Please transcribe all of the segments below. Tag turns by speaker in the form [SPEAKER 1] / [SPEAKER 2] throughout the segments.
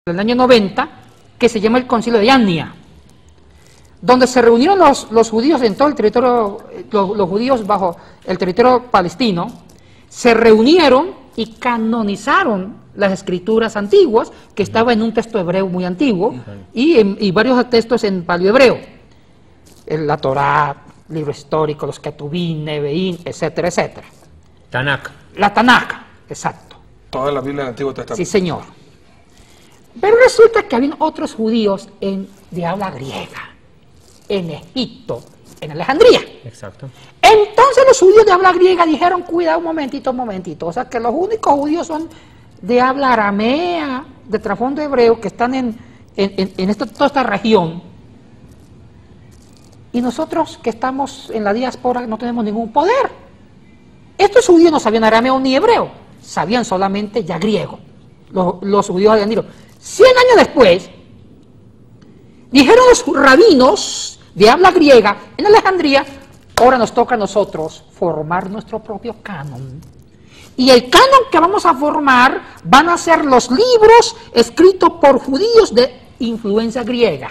[SPEAKER 1] del año 90, que se llama el Concilio de Yania, donde se reunieron los judíos en todo el territorio, los judíos bajo el territorio palestino, se reunieron y canonizaron las escrituras antiguas, que estaba en un texto hebreo muy antiguo, y varios textos en paleohebreo, la Torá, libros históricos, los Ketubín, Neveín, etcétera, etcétera.
[SPEAKER 2] Tanakh.
[SPEAKER 1] La Tanakh, exacto.
[SPEAKER 3] Toda la Biblia del Antiguo Testamento.
[SPEAKER 1] Sí, señor. Pero resulta que había otros judíos de habla griega, en Egipto, en Alejandría.
[SPEAKER 2] Exacto.
[SPEAKER 1] Entonces los judíos de habla griega dijeron, cuidado un momentito, o sea que los únicos judíos son de habla aramea, de trasfondo hebreo, que están en toda esta región. Y nosotros que estamos en la diáspora no tenemos ningún poder. Estos judíos no sabían arameo ni hebreo, sabían solamente ya griego, los judíos alejandrinos. 100 años después, dijeron los rabinos de habla griega en Alejandría, ahora nos toca a nosotros formar nuestro propio canon. Y el canon que vamos a formar van a ser los libros escritos por judíos de influencia griega.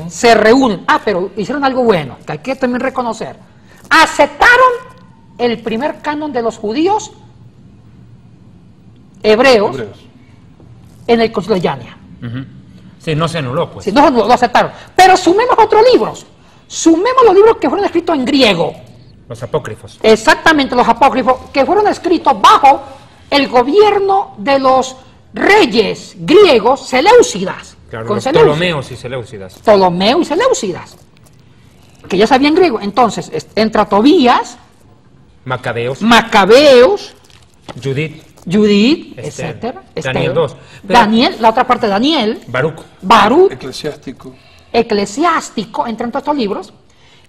[SPEAKER 1] Se reúnen, pero hicieron algo bueno, que hay que también reconocer. Aceptaron el primer canon de los judíos hebreos. En el Concilio de Yania.
[SPEAKER 2] Sí, no se anuló, pues.
[SPEAKER 1] Sí, no lo aceptaron. Pero sumemos otros libros. Sumemos los libros que fueron escritos en griego.
[SPEAKER 2] Los apócrifos.
[SPEAKER 1] Exactamente, los apócrifos, que fueron escritos bajo el gobierno de los reyes griegos seleucidas.
[SPEAKER 2] Claro,
[SPEAKER 1] con
[SPEAKER 2] los
[SPEAKER 1] Seleucidas.
[SPEAKER 2] Ptolomeos y Seleucidas.
[SPEAKER 1] Ptolomeo y Seleucidas. Que ya sabían griego. Entonces, entra Tobías, Macabeos, Judith,
[SPEAKER 2] Esther,
[SPEAKER 1] etcétera.
[SPEAKER 2] Daniel 2.
[SPEAKER 1] Daniel, la otra parte de Daniel. Baruch. Eclesiástico, entran todos estos libros.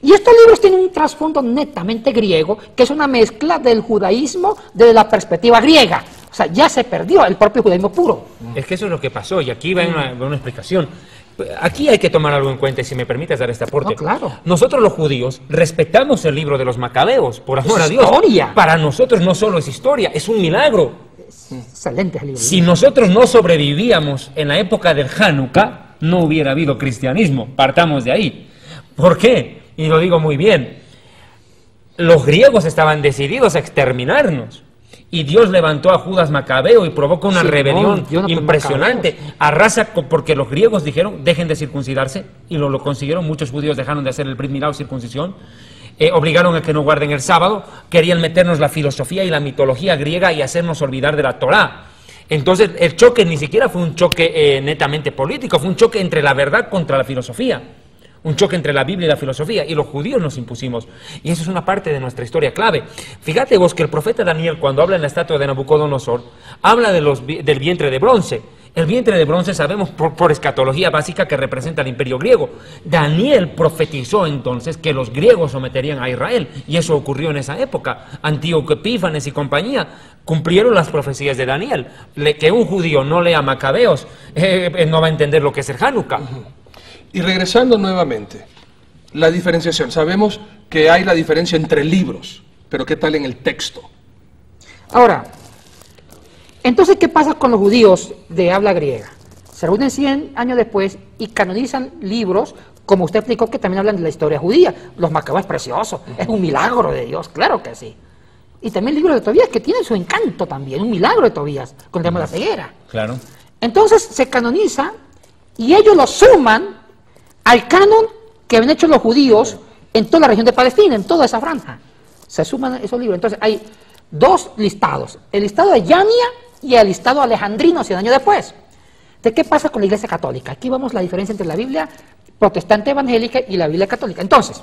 [SPEAKER 1] Y estos libros tienen un trasfondo netamente griego, que es una mezcla del judaísmo desde la perspectiva griega. O sea, ya se perdió el propio judaísmo puro.
[SPEAKER 2] Es que eso es lo que pasó, y aquí va una explicación. Aquí hay que tomar algo en cuenta, y si me permites dar este aporte.
[SPEAKER 1] No, claro.
[SPEAKER 2] Nosotros los judíos respetamos el libro de los Macabeos, por amor a Dios.
[SPEAKER 1] Historia.
[SPEAKER 2] Para nosotros no solo es historia, es un milagro.
[SPEAKER 1] Excelente el libro.
[SPEAKER 2] Si nosotros no sobrevivíamos en la época del Hanukkah, no hubiera habido cristianismo. Partamos de ahí. ¿Por qué? Y lo digo muy bien. Los griegos estaban decididos a exterminarnos. Y Dios levantó a Judas Macabeo y provocó una rebelión impresionante. Arrasa porque los griegos dijeron, dejen de circuncidarse, y lo consiguieron. Muchos judíos dejaron de hacer el brit milá o circuncisión. Obligaron a que no guarden el sábado. Querían meternos la filosofía y la mitología griega y hacernos olvidar de la Torá. Entonces el choque ni siquiera fue un choque netamente político, fue un choque entre la verdad contra la filosofía. Un choque entre la Biblia y la filosofía, y los judíos nos impusimos. Y eso es una parte de nuestra historia clave. Fíjate vos que el profeta Daniel, cuando habla en la estatua de Nabucodonosor, habla del vientre de bronce. El vientre de bronce sabemos por escatología básica que representa el imperio griego. Daniel profetizó entonces que los griegos someterían a Israel, y eso ocurrió en esa época. Antíoco Epífanes y compañía cumplieron las profecías de Daniel. Que un judío no lea Macabeos no va a entender lo que es el Hanukkah.
[SPEAKER 3] Y regresando nuevamente, la diferenciación. Sabemos que hay la diferencia entre libros, pero ¿qué tal en el texto?
[SPEAKER 1] Ahora, entonces, ¿qué pasa con los judíos de habla griega? Se reúnen 100 años después y canonizan libros, como usted explicó, que también hablan de la historia judía. Los Macabeos preciosos, es un milagro de Dios, claro que sí. Y también el libro de Tobías, que tiene su encanto también, un milagro de Tobías, con el tema de la ceguera.
[SPEAKER 2] Claro.
[SPEAKER 1] Entonces se canoniza y ellos lo suman al canon que habían hecho los judíos en toda la región de Palestina, en toda esa franja. Se suman esos libros. Entonces hay dos listados, el listado de Yania y el listado alejandrino 100 años después. ¿De qué pasa con la Iglesia Católica? Aquí vamos la diferencia entre la Biblia protestante evangélica y la Biblia católica. Entonces,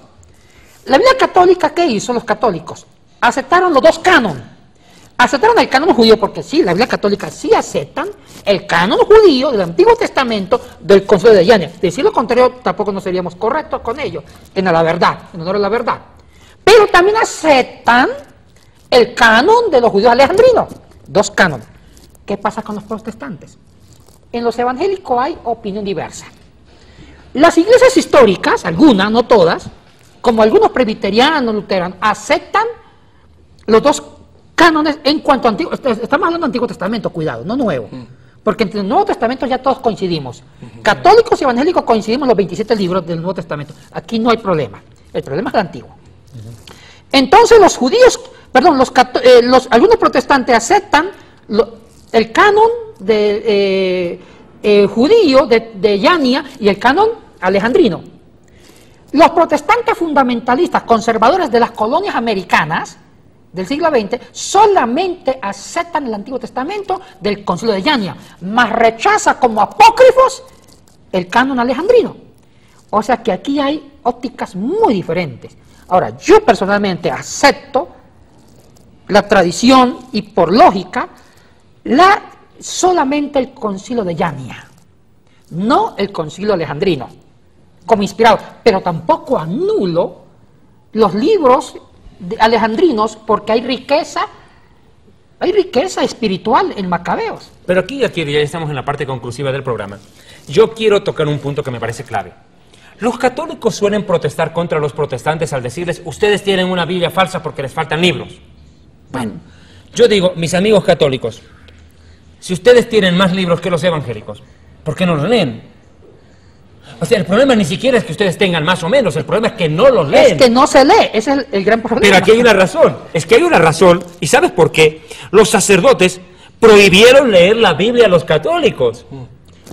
[SPEAKER 1] la Biblia católica, ¿qué hizo los católicos? Aceptaron los dos cánones. Aceptaron el canon judío, porque sí, la Biblia católica sí aceptan el canon judío del Antiguo Testamento del Concilio de Yania. Decir lo contrario, tampoco no seríamos correctos con ello, en la verdad, en honor a la verdad. Pero también aceptan el canon de los judíos alejandrinos. Dos cánones. ¿Qué pasa con los protestantes? En los evangélicos hay opinión diversa. Las iglesias históricas, algunas, no todas, como algunos presbiterianos, luteranos, aceptan los dos cánones en cuanto a Antiguo, estamos hablando de Antiguo Testamento, cuidado, no nuevo. Porque entre el Nuevo Testamento ya todos coincidimos. Católicos y evangélicos coincidimos en los 27 libros del Nuevo Testamento. Aquí no hay problema. El problema es el Antiguo. Entonces los judíos, perdón, algunos protestantes aceptan el canon judío de Yania y el canon alejandrino. Los protestantes fundamentalistas conservadores de las colonias americanas del siglo XX solamente aceptan el Antiguo Testamento del Concilio de Yania, mas rechaza como apócrifos el canon alejandrino. O sea que aquí hay ópticas muy diferentes. Ahora, yo personalmente acepto la tradición y por lógica solamente el Concilio de Yania, no el Concilio alejandrino, como inspirado, pero tampoco anulo los libros alejandrinos porque hay riqueza espiritual en Macabeos.
[SPEAKER 2] Pero aquí ya estamos en la parte conclusiva del programa. Yo quiero tocar un punto que me parece clave. Los católicos suelen protestar contra los protestantes al decirles, ustedes tienen una Biblia falsa porque les faltan libros. Bueno, yo digo, mis amigos católicos, si ustedes tienen más libros que los evangélicos, ¿por qué no los leen? O sea, el problema ni siquiera es que ustedes tengan más o menos, el problema es que no los leen.
[SPEAKER 1] Es que no se lee, ese es el gran problema.
[SPEAKER 2] Pero aquí hay una razón, es que hay una razón, ¿y sabes por qué? Los sacerdotes prohibieron leer la Biblia a los católicos.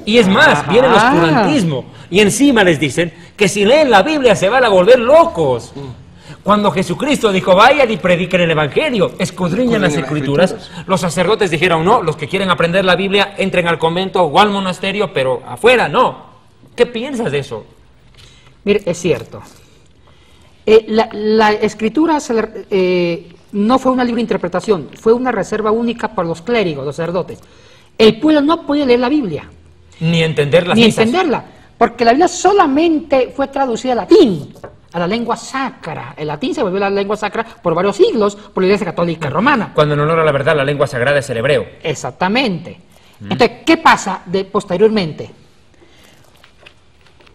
[SPEAKER 2] Y es más, viene el oscurantismo, y encima les dicen que si leen la Biblia se van a volver locos. Cuando Jesucristo dijo, vayan y prediquen el Evangelio, escudriñan las Escrituras, los sacerdotes dijeron, no, los que quieren aprender la Biblia entren al convento o al monasterio, pero afuera no. ¿Qué piensas de eso?
[SPEAKER 1] Mire, es cierto. La Escritura no fue una libre interpretación, fue una reserva única para los clérigos, los sacerdotes. El pueblo no podía leer la Biblia.
[SPEAKER 2] Ni entender las misas.
[SPEAKER 1] Ni entenderla, porque la Biblia solamente fue traducida al latín, a la lengua sacra. El latín se volvió la lengua sacra por varios siglos por la Iglesia Católica Romana.
[SPEAKER 2] Cuando en honor a la verdad la lengua sagrada es el hebreo.
[SPEAKER 1] Exactamente. Entonces, ¿qué pasa posteriormente?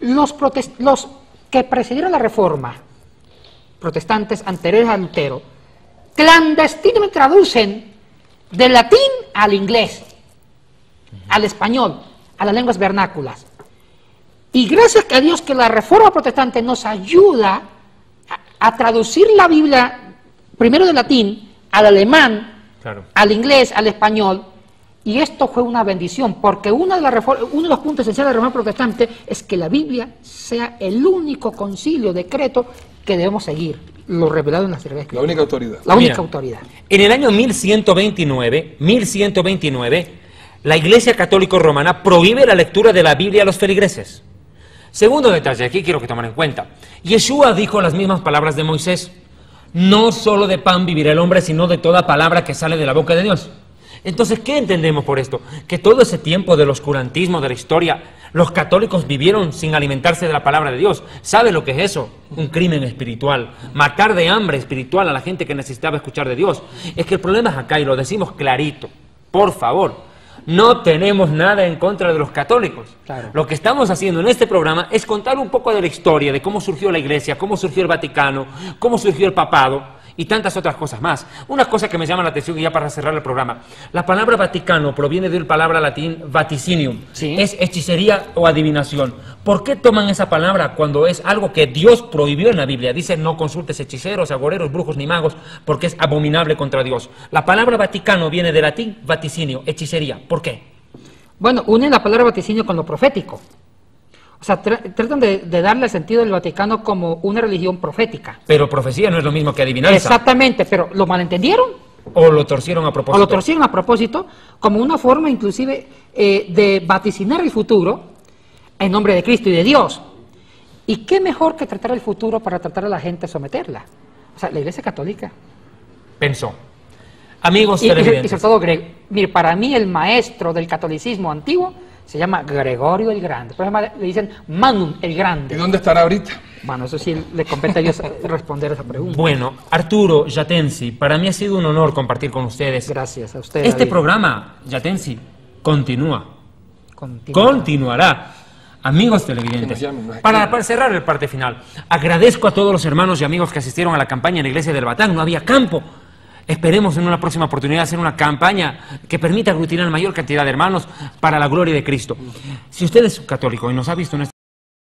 [SPEAKER 1] Los que precedieron la Reforma, protestantes anteriores a Lutero, clandestinamente traducen del latín al inglés, al español, a las lenguas vernáculas. Y gracias a Dios que la Reforma protestante nos ayuda a traducir la Biblia primero del latín al alemán, claro, al inglés, al español. Y esto fue una bendición, porque uno de los puntos esenciales de la Reforma protestante es que la Biblia sea el único concilio, decreto que debemos seguir, lo revelado en la Sagrada Escritura.
[SPEAKER 3] La única autoridad.
[SPEAKER 1] La única autoridad.
[SPEAKER 2] En el año 1129, la Iglesia Católica Romana prohíbe la lectura de la Biblia a los feligreses. Segundo detalle, aquí quiero que tomen en cuenta. Yeshua dijo las mismas palabras de Moisés. No solo de pan vivirá el hombre, sino de toda palabra que sale de la boca de Dios. Entonces, ¿qué entendemos por esto? Que todo ese tiempo del oscurantismo, de la historia, los católicos vivieron sin alimentarse de la palabra de Dios. ¿Sabe lo que es eso? Un crimen espiritual. Matar de hambre espiritual a la gente que necesitaba escuchar de Dios. Es que el problema es acá, y lo decimos clarito. Por favor, no tenemos nada en contra de los católicos. Claro. Lo que estamos haciendo en este programa es contar un poco de la historia, de cómo surgió la Iglesia, cómo surgió el Vaticano, cómo surgió el papado y tantas otras cosas más. Una cosa que me llama la atención, y ya para cerrar el programa, la palabra Vaticano proviene de la palabra latín vaticinium, ¿sí? Es hechicería o adivinación. ¿Por qué toman esa palabra cuando es algo que Dios prohibió en la Biblia? Dice, no consultes hechiceros, agoreros, brujos ni magos, porque es abominable contra Dios. La palabra Vaticano viene del latín vaticinio, hechicería. ¿Por qué?
[SPEAKER 1] Bueno, unen la palabra vaticinio con lo profético. O sea, tratan de darle el sentido del Vaticano como una religión profética.
[SPEAKER 2] Pero profecía no es lo mismo que adivinanza.
[SPEAKER 1] Exactamente, pero ¿lo malentendieron?
[SPEAKER 2] ¿O lo torcieron a propósito?
[SPEAKER 1] O lo torcieron a propósito, como una forma inclusive de vaticinar el futuro en nombre de Cristo y de Dios. ¿Y qué mejor que tratar el futuro para tratar a la gente, someterla? O sea, la Iglesia Católica
[SPEAKER 2] pensó. Amigos televidentes.
[SPEAKER 1] Y sobre todo, mire, para mí el maestro del catolicismo antiguo se llama Gregorio el Grande. Por ejemplo, le dicen Manum el Grande.
[SPEAKER 3] ¿Y dónde estará ahorita?
[SPEAKER 1] Bueno, eso sí le compete a ellos responder esa pregunta.
[SPEAKER 2] Bueno, Arturo Yatensi, para mí ha sido un honor compartir con ustedes.
[SPEAKER 1] Gracias a usted.
[SPEAKER 2] Este
[SPEAKER 1] David.
[SPEAKER 2] programa, Yatensi, continuará. Amigos televidentes, para cerrar el parte final, agradezco a todos los hermanos y amigos que asistieron a la campaña en la Iglesia del Batán. No había campo. Esperemos en una próxima oportunidad hacer una campaña que permita aglutinar mayor cantidad de hermanos para la gloria de Cristo. Si usted es católico y nos ha visto en